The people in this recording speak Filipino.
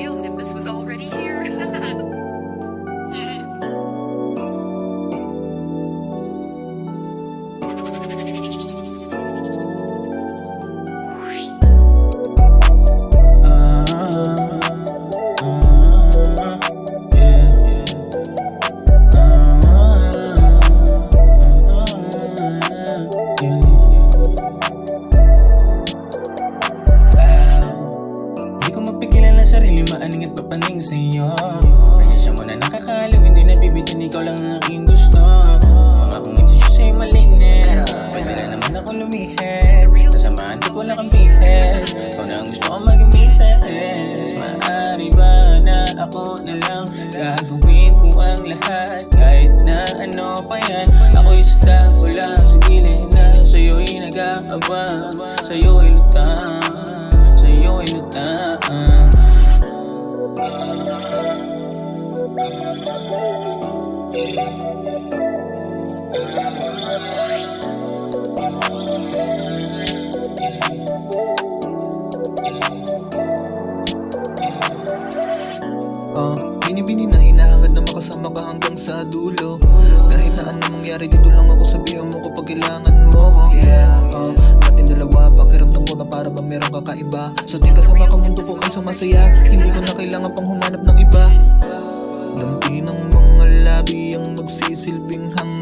real Nimbus was already here. Di ko mapigilan ang sarili, maaning at papaning sa'yo. Presensya mo na nakakalaw, hindi nabibitin, ikaw lang ang aking gusto. Mga kong intensyon sa'yo malinis, pwede na naman ako lumihis. Kasamahan ko wala kang bihis, ikaw na ang gusto ko maging misis. Maaari ba na ako na lang gagawin ko ang lahat? Kahit na ano pa yan, ako'y staff, wala sa gilid na sa'yo'y nag-aabang, sa'yo'y lutang, sa'yo'y lutang. Binibini na hinahangad na makasama ka hanggang sa dulo. Kahit na anong mangyari, dito lang ako, sabihan mo kapag kailangan mo ko. Natin dalawa, pakiramdam ko na para ba meron kakaiba. So di kasama ka, mundo ko kaysa masaya. Hindi ko na kailangan pang humanap ng iba. Lampi ng mga labi ang magsisilbing hangin.